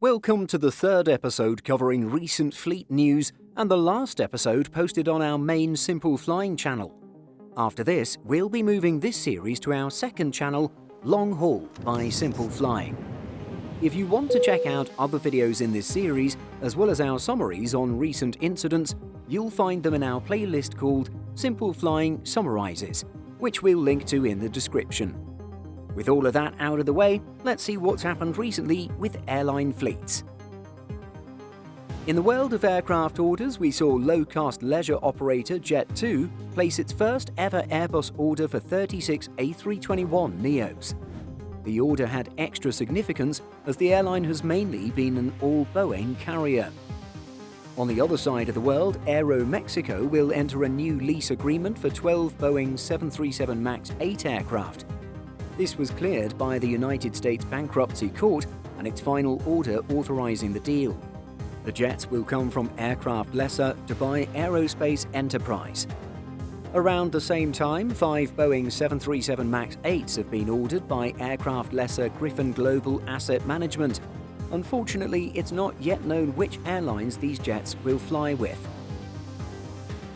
Welcome to the third episode covering recent fleet news and the last episode posted on our main Simple Flying channel. After this, we'll be moving this series to our second channel, Long Haul by Simple Flying. If you want to check out other videos in this series, as well as our summaries on recent incidents, you'll find them in our playlist called Simple Flying Summarizes, which we'll link to in the description. With all of that out of the way, let's see what's happened recently with airline fleets. In the world of aircraft orders, we saw low-cost leisure operator Jet2 place its first ever Airbus order for 36 A321neos. The order had extra significance as the airline has mainly been an all-Boeing carrier. On the other side of the world, Aero Mexico will enter a new lease agreement for 12 Boeing 737 MAX 8 aircraft. This was cleared by the United States Bankruptcy Court and its final order authorizing the deal. The jets will come from aircraft lessor Dubai Aerospace Enterprise. Around the same time, 5 Boeing 737 MAX 8s have been ordered by aircraft lessor Griffin Global Asset Management. Unfortunately, it's not yet known which airlines these jets will fly with.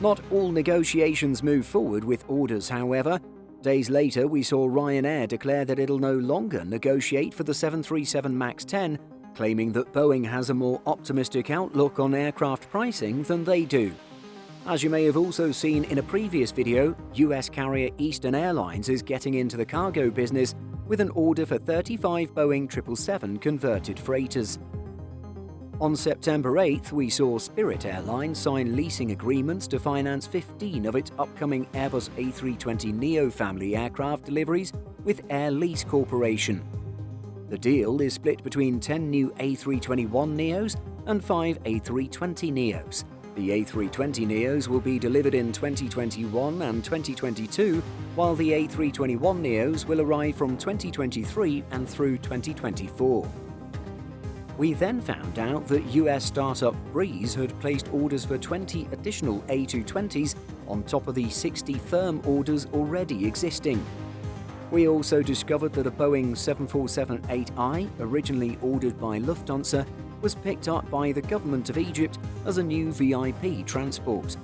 Not all negotiations move forward with orders, however. Days later, we saw Ryanair declare that it'll no longer negotiate for the 737 MAX 10, claiming that Boeing has a more optimistic outlook on aircraft pricing than they do. As you may have also seen in a previous video, US carrier Eastern Airlines is getting into the cargo business with an order for 35 Boeing 777 converted freighters. On September 8th, we saw Spirit Airlines sign leasing agreements to finance 15 of its upcoming Airbus A320neo family aircraft deliveries with Air Lease Corporation. The deal is split between 10 new A321neos and 5 A320neos. The A320neos will be delivered in 2021 and 2022, while the A321neos will arrive from 2023 and through 2024. We then found out that US startup Breeze had placed orders for 20 additional A220s on top of the 60 firm orders already existing. We also discovered that a Boeing 747-8i, originally ordered by Lufthansa, was picked up by the government of Egypt as a new VIP transport.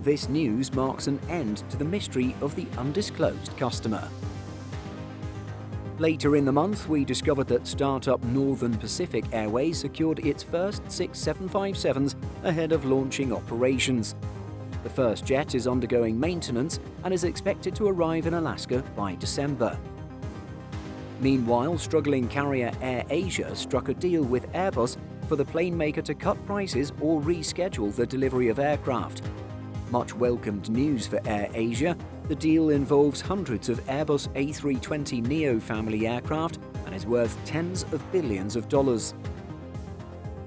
This news marks an end to the mystery of the undisclosed customer. Later in the month, we discovered that startup Northern Pacific Airways secured its first 6 757s ahead of launching operations. The first jet is undergoing maintenance and is expected to arrive in Alaska by December. Meanwhile, struggling carrier AirAsia struck a deal with Airbus for the plane maker to cut prices or reschedule the delivery of aircraft. Much welcomed news for AirAsia. The deal involves hundreds of Airbus A320neo family aircraft and is worth tens of billions of dollars.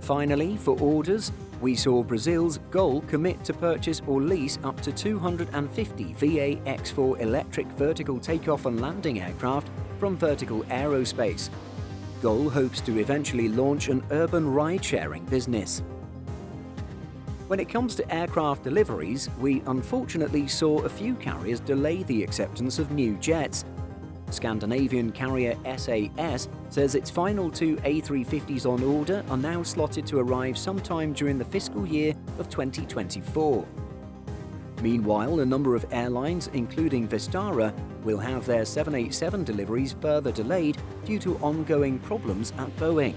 Finally, for orders, we saw Brazil's Gol commit to purchase or lease up to 250 VA-X4 electric vertical takeoff and landing aircraft from Vertical Aerospace. Gol hopes to eventually launch an urban ride-sharing business. When it comes to aircraft deliveries, we unfortunately saw a few carriers delay the acceptance of new jets. Scandinavian carrier SAS says its final 2 A350s on order are now slotted to arrive sometime during the fiscal year of 2024. Meanwhile, a number of airlines, including Vistara, will have their 787 deliveries further delayed due to ongoing problems at Boeing.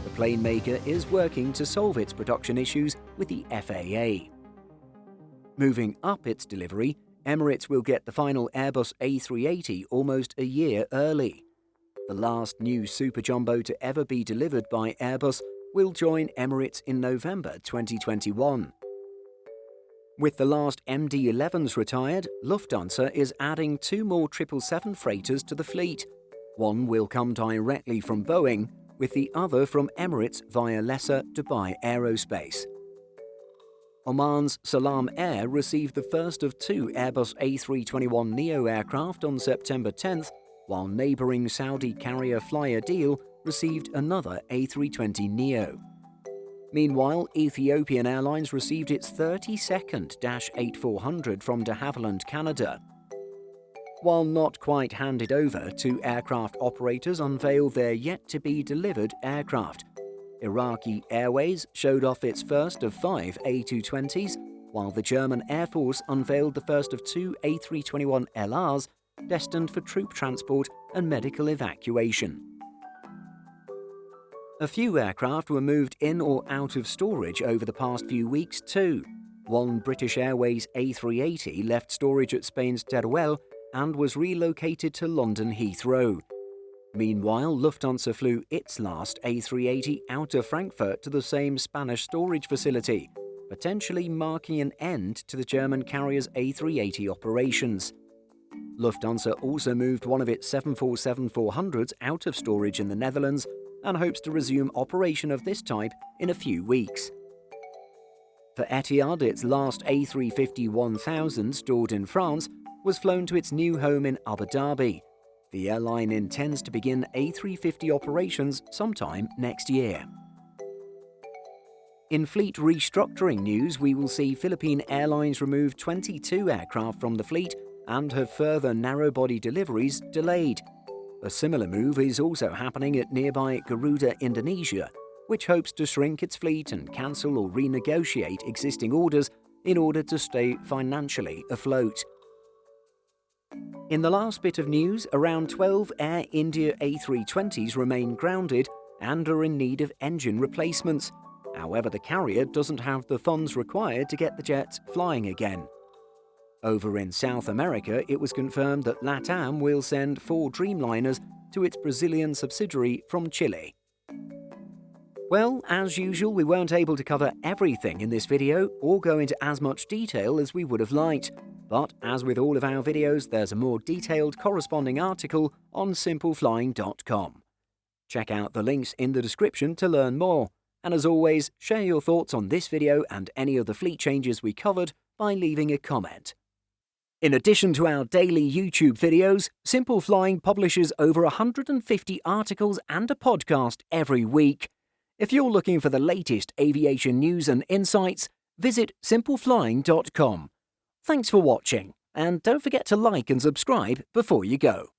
The plane maker is working to solve its production issues with the FAA. Moving up its delivery, Emirates will get the final Airbus A380 almost a year early. The last new Super Jumbo to ever be delivered by Airbus will join Emirates in November 2021. With the last MD-11s retired, Lufthansa is adding 2 more 777 freighters to the fleet. One will come directly from Boeing, with the other from Emirates via lessor Dubai Aerospace. Oman's Salam Air received the first of 2 Airbus A321neo aircraft on September 10th, while neighbouring Saudi carrier Flyer Deal received another A320neo. Meanwhile, Ethiopian Airlines received its 32nd -8400 from de Havilland, Canada. While not quite handed over, 2 aircraft operators unveiled their yet-to-be-delivered aircraft. Iraqi Airways showed off its first of 5 A220s, while the German Air Force unveiled the first of 2 A321LRs destined for troop transport and medical evacuation. A few aircraft were moved in or out of storage over the past few weeks too. One British Airways A380 left storage at Spain's Teruel and was relocated to London Heathrow. Meanwhile, Lufthansa flew its last A380 out of Frankfurt to the same Spanish storage facility, potentially marking an end to the German carrier's A380 operations. Lufthansa also moved one of its 747-400s out of storage in the Netherlands and hopes to resume operation of this type in a few weeks. For Etihad, its last A350-1000 stored in France was flown to its new home in Abu Dhabi. The airline intends to begin A350 operations sometime next year. In fleet restructuring news, we will see Philippine Airlines remove 22 aircraft from the fleet and have further narrow-body deliveries delayed. A similar move is also happening at nearby Garuda, Indonesia, which hopes to shrink its fleet and cancel or renegotiate existing orders in order to stay financially afloat. In the last bit of news, around 12 Air India A320s remain grounded and are in need of engine replacements. However, the carrier doesn't have the funds required to get the jets flying again. Over in South America, it was confirmed that LATAM will send 4 Dreamliners to its Brazilian subsidiary from Chile. Well, as usual, we weren't able to cover everything in this video or go into as much detail as we would have liked. But as with all of our videos, there's a more detailed corresponding article on simpleflying.com. Check out the links in the description to learn more. And as always, share your thoughts on this video and any of the fleet changes we covered by leaving a comment. In addition to our daily YouTube videos, Simple Flying publishes over 150 articles and a podcast every week. If you're looking for the latest aviation news and insights, visit simpleflying.com. Thanks for watching, and don't forget to like and subscribe before you go.